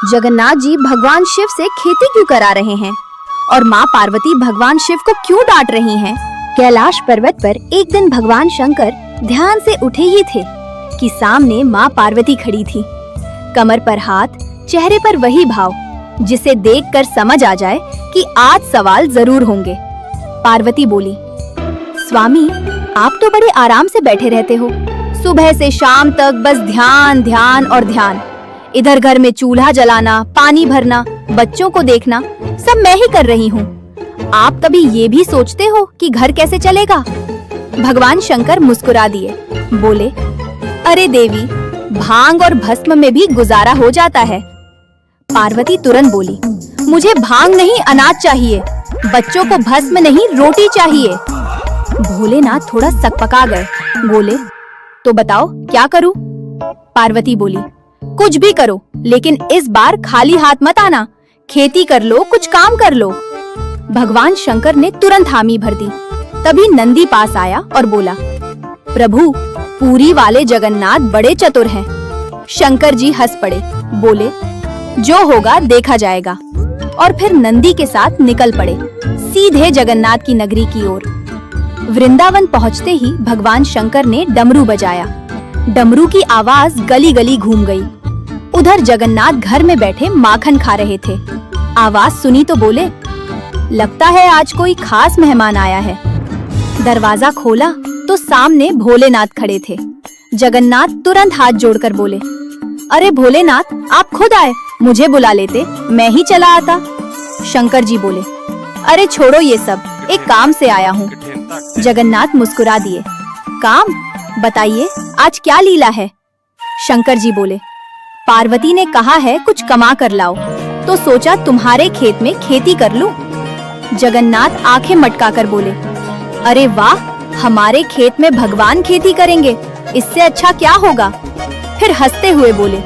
जगन्नाथ जी भगवान शिव से खेती क्यों करा रहे हैं और माँ पार्वती भगवान शिव को क्यों डांट रही हैं? कैलाश पर्वत पर एक दिन भगवान शंकर ध्यान से उठे ही थे कि सामने माँ पार्वती खड़ी थी। कमर पर हाथ, चेहरे पर वही भाव जिसे देखकर समझ आ जाए कि आज सवाल जरूर होंगे। पार्वती बोली, स्वामी, आप तो बड़े आराम से बैठे रहते हो। सुबह से शाम तक बस ध्यान ध्यान और ध्यान। इधर घर में चूल्हा जलाना, पानी भरना, बच्चों को देखना, सब मैं ही कर रही हूँ। आप कभी ये भी सोचते हो कि घर कैसे चलेगा? भगवान शंकर मुस्कुरा दिए, बोले, अरे देवी, भांग और भस्म में भी गुजारा हो जाता है। पार्वती तुरंत बोली, मुझे भांग नहीं, अनाज चाहिए। बच्चों को भस्म नहीं, रोटी चाहिए। भोलेनाथ थोड़ा सकपका गए, बोले, तो बताओ क्या करूं? पार्वती बोली, कुछ भी करो, लेकिन इस बार खाली हाथ मत आना। खेती कर लो, कुछ काम कर लो। भगवान शंकर ने तुरंत हामी भर दी। तभी नंदी पास आया और बोला, प्रभु, पूरी वाले जगन्नाथ बड़े चतुर हैं। शंकर जी हंस पड़े, बोले, जो होगा देखा जाएगा। और फिर नंदी के साथ निकल पड़े सीधे जगन्नाथ की नगरी की ओर। वृंदावन पहुंचते ही भगवान शंकर ने डमरू बजाया। डमरू की आवाज गली गली घूम गई। उधर जगन्नाथ घर में बैठे माखन खा रहे थे। आवाज सुनी तो बोले, लगता है आज कोई खास मेहमान आया है। दरवाजा खोला तो सामने भोलेनाथ खड़े थे। जगन्नाथ तुरंत हाथ जोड़कर बोले, अरे भोलेनाथ, आप खुद आए, मुझे बुला लेते, मैं ही चला आता। शंकर जी बोले, अरे छोड़ो ये सब, एक काम से आया हूँ। जगन्नाथ मुस्कुरा दिए, काम? बताइए, आज क्या लीला है? शंकर जी बोले, पार्वती ने कहा है कुछ कमा कर लाओ, तो सोचा तुम्हारे खेत में खेती कर लूं। जगन्नाथ आंखें मटकाकर बोले, अरे वाह, हमारे खेत में भगवान खेती करेंगे, इससे अच्छा क्या होगा? फिर हंसते हुए बोले,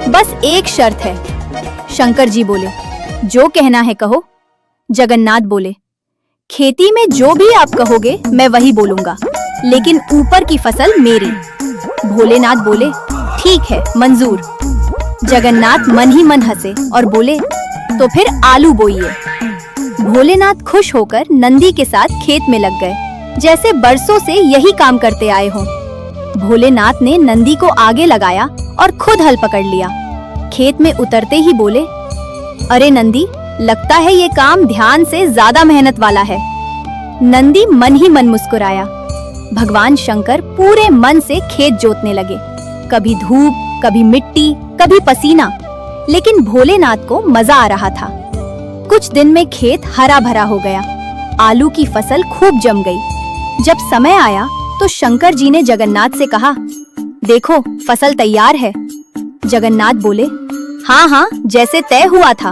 बस एक शर्त है। शंकर जी बोले, जो कहना है कहो। जगन्नाथ बोले, खेती में जो भी आप कहोगे मैं वही बोलूंगा, लेकिन ऊपर की फसल मेरी। भोलेनाथ बोले, ठीक है, मंजूर। जगन्नाथ मन ही मन हंसे और बोले, तो फिर आलू बोइए। भोलेनाथ खुश होकर नंदी के साथ खेत में लग गए, जैसे बरसों से यही काम करते आए हों। भोलेनाथ ने नंदी को आगे लगाया और खुद हल पकड़ लिया। खेत में उतरते ही बोले, अरे नंदी, लगता है ये काम ध्यान से ज्यादा मेहनत वाला है। नंदी मन ही मन मुस्कुराया। भगवान शंकर पूरे मन से खेत जोतने लगे, कभी धूप, कभी मिट्टी, कभी पसीना, लेकिन भोलेनाथ को मजा आ रहा था। कुछ दिन में खेत हरा भरा हो गया। आलू की फसल खूब जम गई। जब समय आया तो शंकर जी ने जगन्नाथ से कहा, देखो, फसल तैयार है। जगन्नाथ बोले, हाँ हाँ, जैसे तय हुआ था,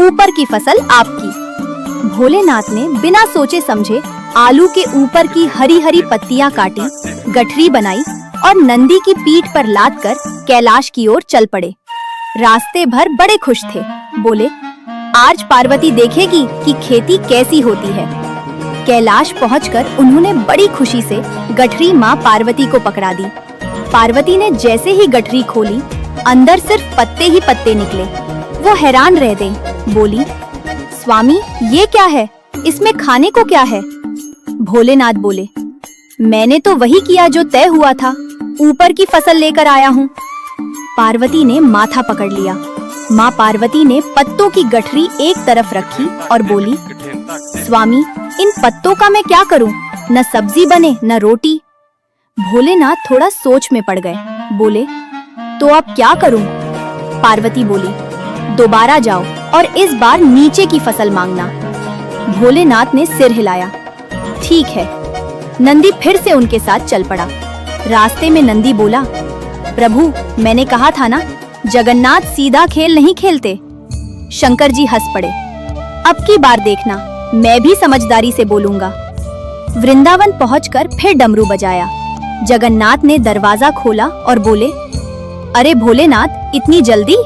ऊपर की फसल आपकी। भोलेनाथ ने बिना सोचे समझे आलू के ऊपर की हरी हरी पत्तियां काटी, गठरी बनाई और नंदी की पीठ पर लादकर कैलाश की ओर चल पड़े। रास्ते भर बड़े खुश थे। बोले, आज पार्वती देखेगी कि खेती कैसी होती है। कैलाश पहुंचकर उन्होंने बड़ी खुशी से गठरी माँ पार्वती को पकड़ा दी। पार्वती ने जैसे ही गठरी खोली, अंदर सिर्फ पत्ते ही पत्ते निकले। वो हैरान रह गई, बोली, स्वामी, ये क्या है? इसमें खाने को क्या है? भोलेनाथ बोले, मैंने तो वही किया जो तय हुआ था, ऊपर की फसल लेकर आया हूँ। पार्वती ने माथा पकड़ लिया। माँ पार्वती ने पत्तों की गठरी एक तरफ रखी और बोली, स्वामी, इन पत्तों का मैं क्या करूँ? न सब्जी बने, न रोटी। भोलेनाथ थोड़ा सोच में पड़ गए। बोले, तो अब क्या करूँ? पार्वती बोली, दोबारा जाओ और इस बार नीचे की फसल मांगना। भोलेनाथ ने सिर हिलाया, ठीक है। नंदी फिर से उनके साथ चल पड़ा। रास्ते में नंदी बोला, प्रभु, मैंने कहा था ना, जगन्नाथ सीधा खेल नहीं खेलते। शंकर जी हंस पड़े, अब की बार देखना, मैं भी समझदारी से बोलूंगा। वृंदावन पहुंचकर फिर डमरू बजाया। जगन्नाथ ने दरवाजा खोला और बोले, अरे भोलेनाथ, इतनी जल्दी?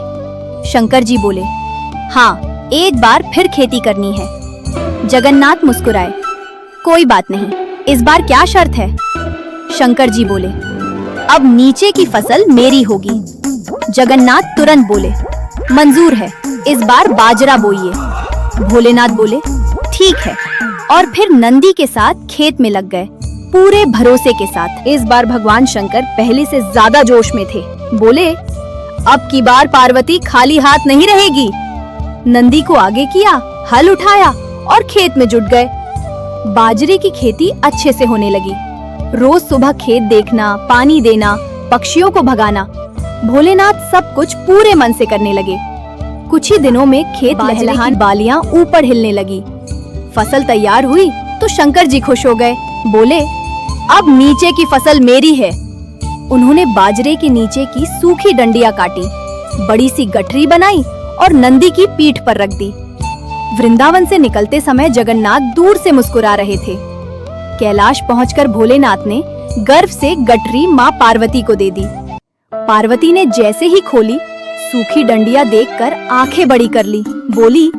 शंकर जी बोले, हाँ, एक बार फिर खेती करनी है। जगन्नाथ मुस्कुराए, कोई बात नहीं, इस बार क्या शर्त है? शंकर जी बोले, अब नीचे की फसल मेरी होगी। जगन्नाथ तुरंत बोले, मंजूर है, इस बार बाजरा बोइए। भोलेनाथ बोले ठीक है, और फिर नंदी के साथ खेत में लग गए पूरे भरोसे के साथ। इस बार भगवान शंकर पहले से ज्यादा जोश में थे। बोले अब की बार पार्वती खाली हाथ नहीं रहेगी। नंदी को आगे किया, हल उठाया और खेत में जुट गए। बाजरे की खेती अच्छे से होने लगी। रोज सुबह खेत देखना, पानी देना, पक्षियों को भगाना, भोलेनाथ सब कुछ पूरे मन से करने लगे। कुछ ही दिनों में खेत लहलहान, बालियां ऊपर हिलने लगी। फसल तैयार हुई तो शंकर जी खुश हो गए। बोले अब नीचे की फसल मेरी है। उन्होंने बाजरे के नीचे की सूखी डंडियां काटी, बड़ी सी गठरी बनाई और नंदी की पीठ पर रख दी। वृंदावन से निकलते समय जगन्नाथ दूर से मुस्कुरा रहे थे। कैलाश पहुंचकर भोलेनाथ ने गर्व से गठरी माँ पार्वती को दे दी। पार्वती ने जैसे ही खोली, सूखी डंडियां देखकर आंखें बड़ी कर ली। बोली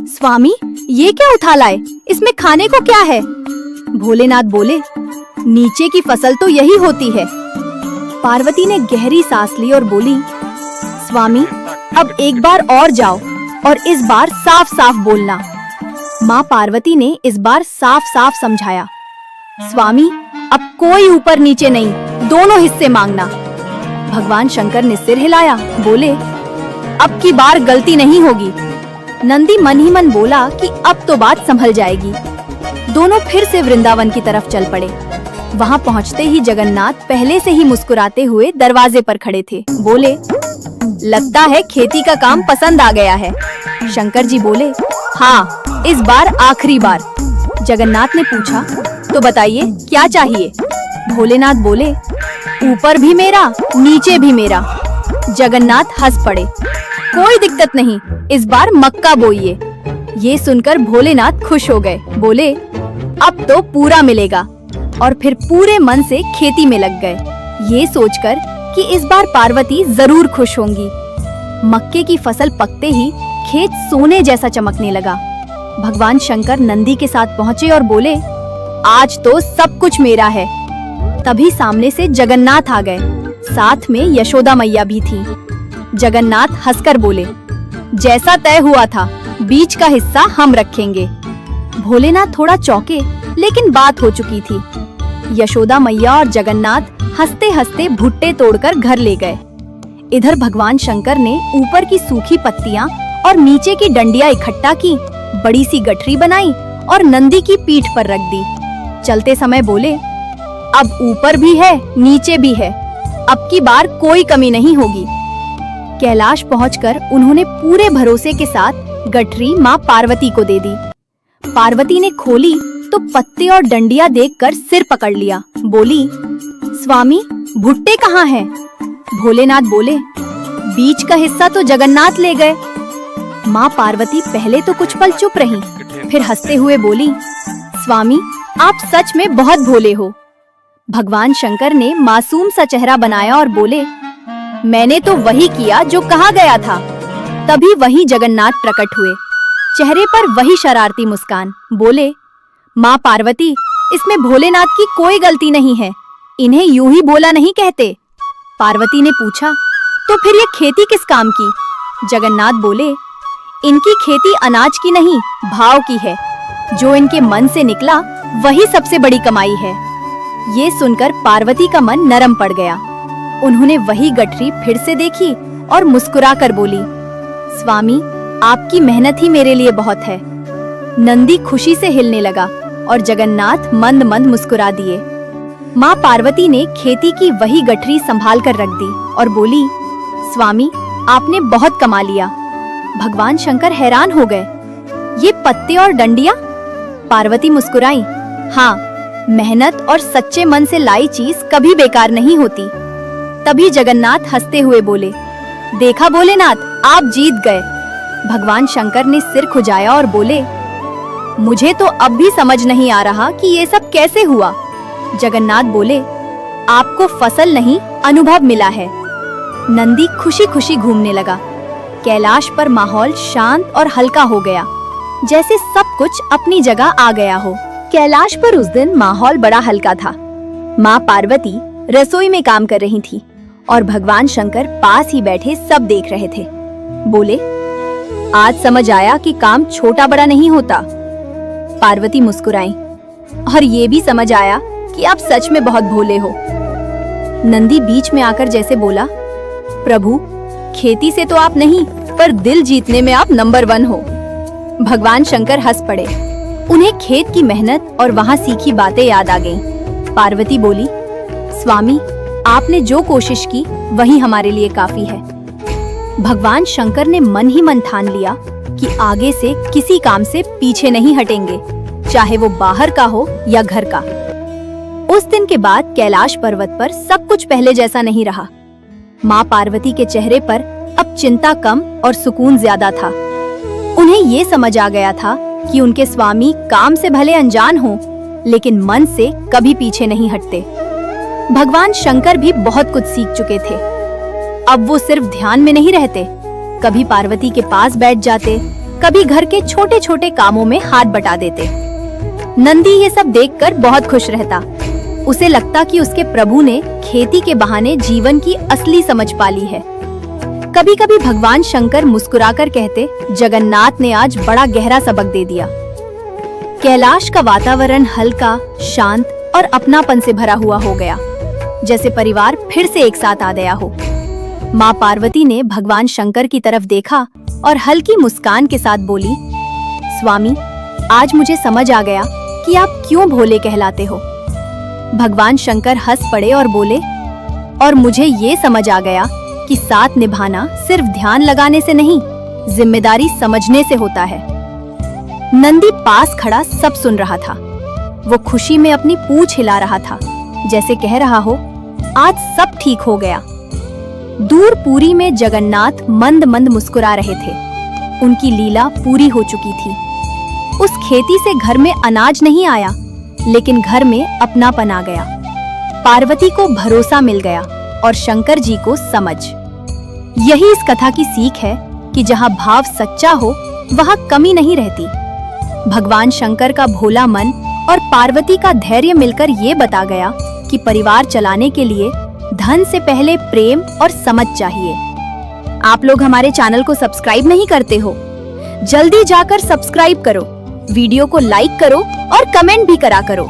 स्वामी ये क्या उठा लाए, इसमें खाने को क्या है? भोलेनाथ बोले नीचे की फसल तो यही होती है। पार्वती ने गहरी सांस ली और बोली स्वामी अब एक बार और जाओ और इस बार साफ साफ बोलना। माँ पार्वती ने इस बार साफ साफ समझाया, स्वामी अब कोई ऊपर नीचे नहीं, दोनों हिस्से मांगना। भगवान शंकर ने सिर हिलाया, बोले अब की बार गलती नहीं होगी। नंदी मन ही मन बोला कि अब तो बात संभल जाएगी। दोनों फिर से वृंदावन की तरफ चल पड़े। वहाँ पहुँचते ही जगन्नाथ पहले से ही मुस्कुराते हुए दरवाजे पर खड़े थे। बोले लगता है खेती का काम पसंद आ गया है। शंकर जी बोले हाँ, इस बार आखिरी बार। जगन्नाथ ने पूछा तो बताइए क्या चाहिए? भोलेनाथ बोले ऊपर भी मेरा, नीचे भी मेरा। जगन्नाथ हंस पड़े, कोई दिक्कत नहीं, इस बार मक्का बोइए। ये सुनकर भोलेनाथ खुश हो गए। बोले अब तो पूरा मिलेगा, और फिर पूरे मन से खेती में लग गए, ये सोचकर कि इस बार पार्वती जरूर खुश होंगी। मक्के की फसल पकते ही खेत सोने जैसा चमकने लगा। भगवान शंकर नंदी के साथ पहुँचे और बोले आज तो सब कुछ मेरा है। तभी सामने से जगन्नाथ आ गए, साथ में यशोदा मैया भी थी। जगन्नाथ हंसकर बोले जैसा तय हुआ था, बीच का हिस्सा हम रखेंगे। भोलेनाथ थोड़ा चौंके, लेकिन बात हो चुकी थी। यशोदा मैया और जगन्नाथ हंसते हंसते भुट्टे तोड़कर घर ले गए। इधर भगवान शंकर ने ऊपर की सूखी पत्तियां और नीचे की डंडियां इकट्ठा की, बड़ी सी गठरी बनाई और नंदी की पीठ पर रख दी। चलते समय बोले अब ऊपर भी है, नीचे भी है, अब की बार कोई कमी नहीं होगी। कैलाश पहुंचकर उन्होंने पूरे भरोसे के साथ गठरी माँ पार्वती को दे दी। पार्वती ने खोली तो पत्ते और डंडियां देखकर सिर पकड़ लिया। बोली स्वामी भुट्टे कहाँ हैं? भोलेनाथ बोले बीच का हिस्सा तो जगन्नाथ ले गए। माँ पार्वती पहले तो कुछ पल चुप रहीं, फिर हंसते हुए बोली स्वामी आप सच में बहुत भोले हो। भगवान शंकर ने मासूम सा चेहरा बनाया और बोले मैंने तो वही किया जो कहा गया था। तभी वही जगन्नाथ प्रकट हुए, चेहरे पर वही शरारती मुस्कान। बोले माँ पार्वती इसमें भोलेनाथ की कोई गलती नहीं है, इन्हें यूं ही भोला नहीं कहते। पार्वती ने पूछा तो फिर ये खेती किस काम की? जगन्नाथ बोले इनकी खेती अनाज की नहीं, भाव की है। जो इनके मन से निकला वही सबसे बड़ी कमाई है। ये सुनकर पार्वती का मन नरम पड़ गया। उन्होंने वही गठरी फिर से देखी और मुस्कुराकर बोली स्वामी आपकी मेहनत ही मेरे लिए बहुत है। नंदी खुशी से हिलने लगा और जगन्नाथ मंद मंद मुस्कुरा दिए। माँ पार्वती ने खेती की वही गठरी संभाल कर रख दी और बोली स्वामी आपने बहुत कमा लिया। भगवान शंकर हैरान हो गए, ये पत्ते और डंडियां? पार्वती मुस्कुराई, हाँ, मेहनत और सच्चे मन से लाई चीज कभी बेकार नहीं होती। तभी जगन्नाथ हंसते हुए बोले देखा भोलेनाथ आप जीत गए। भगवान शंकर ने सिर खुजाया और बोले मुझे तो अब भी समझ नहीं आ रहा कि ये सब कैसे हुआ। जगन्नाथ बोले आपको फसल नहीं अनुभव मिला है। नंदी खुशी खुशी घूमने लगा। कैलाश पर माहौल शांत और हल्का हो गया, जैसे सब कुछ अपनी जगह आ गया हो। कैलाश पर उस दिन माहौल बड़ा हल्का था। माँ पार्वती रसोई में काम कर रही थी और भगवान शंकर पास ही बैठे सब देख रहे थे। बोले, आज समझ आया कि काम छोटा बड़ा नहीं होता। पार्वती मुस्कुराई, और ये भी समझ आया कि आप सच में बहुत भोले हो। नंदी बीच में आकर जैसे बोला, प्रभु, खेती से तो आप नहीं, पर दिल जीतने में आप नंबर 1 हो। भगवान शंकर हंस पड़े। उन्हें खेत की मेहनत और वहाँ सीखी बातें याद आ गईं। पार्वती बोली, स्वामी, आपने जो कोशिश की वही हमारे लिए काफी है। भगवान शंकर ने मन ही मन ठान लिया कि आगे से किसी काम से पीछे नहीं हटेंगे, चाहे वो बाहर का हो या घर का। उस दिन के बाद कैलाश पर्वत पर सब कुछ पहले जैसा नहीं रहा। माँ पार्वती के चेहरे पर अब चिंता कम और सुकून ज्यादा था। उन्हें ये समझ आ गया था कि उनके स्वामी काम से भले अनजान हों, लेकिन मन से कभी पीछे नहीं हटते। भगवान शंकर भी बहुत कुछ सीख चुके थे। अब वो सिर्फ ध्यान में नहीं रहते, कभी पार्वती के पास बैठ जाते, कभी घर के छोटे छोटे कामों में हाथ बटा देते। नंदी ये सब देखकर बहुत खुश रहता। उसे लगता कि उसके प्रभु ने खेती के बहाने जीवन की असली समझ पाली है। कभी कभी भगवान शंकर मुस्कुराकर कहते, जगन्नाथ ने आज बड़ा गहरा सबक दे दिया। कैलाश का वातावरण हल्का, शांत और अपनापन से भरा हुआ हो गया, जैसे परिवार फिर से एक साथ आ गया हो। माँ पार्वती ने भगवान शंकर की तरफ देखा और हल्की मुस्कान के साथ बोली, स्वामी, आज मुझे समझ आ गया कि आप क्यों भोले कहलाते हो। भगवान शंकर हंस पड़े और बोले, और मुझे ये समझ आ गया कि साथ निभाना सिर्फ ध्यान लगाने से नहीं, जिम्मेदारी समझने से होता है। नंदी पास खड़ा सब सुन रहा था। वो खुशी में अपनी पूंछ हिला रहा था, जैसे कह रहा हो, आज सब ठीक हो गया। दूर पुरी में जगन्नाथ मंद मंद मुस्कुरा रहे थे। उनकी लीला पूरी हो चुकी थी। उस खेती से घर में अनाज नहीं आया, लेकिन घर में अपनापन आ गया। पार्वती को भरोसा मिल गया और शंकर जी को समझ। यही इस कथा की सीख है कि जहाँ भाव सच्चा हो, वहाँ कमी नहीं रहती। भगवान शंकर का भोला मन और पार्वती का धैर्य मिलकर ये बता गया कि परिवार चलाने के लिए धन से पहले प्रेम और समझ चाहिए। आप लोग हमारे चैनल को सब्सक्राइब नहीं करते हो, जल्दी जाकर सब्सक्राइब करो, वीडियो को लाइक करो और कमेंट भी करा करो।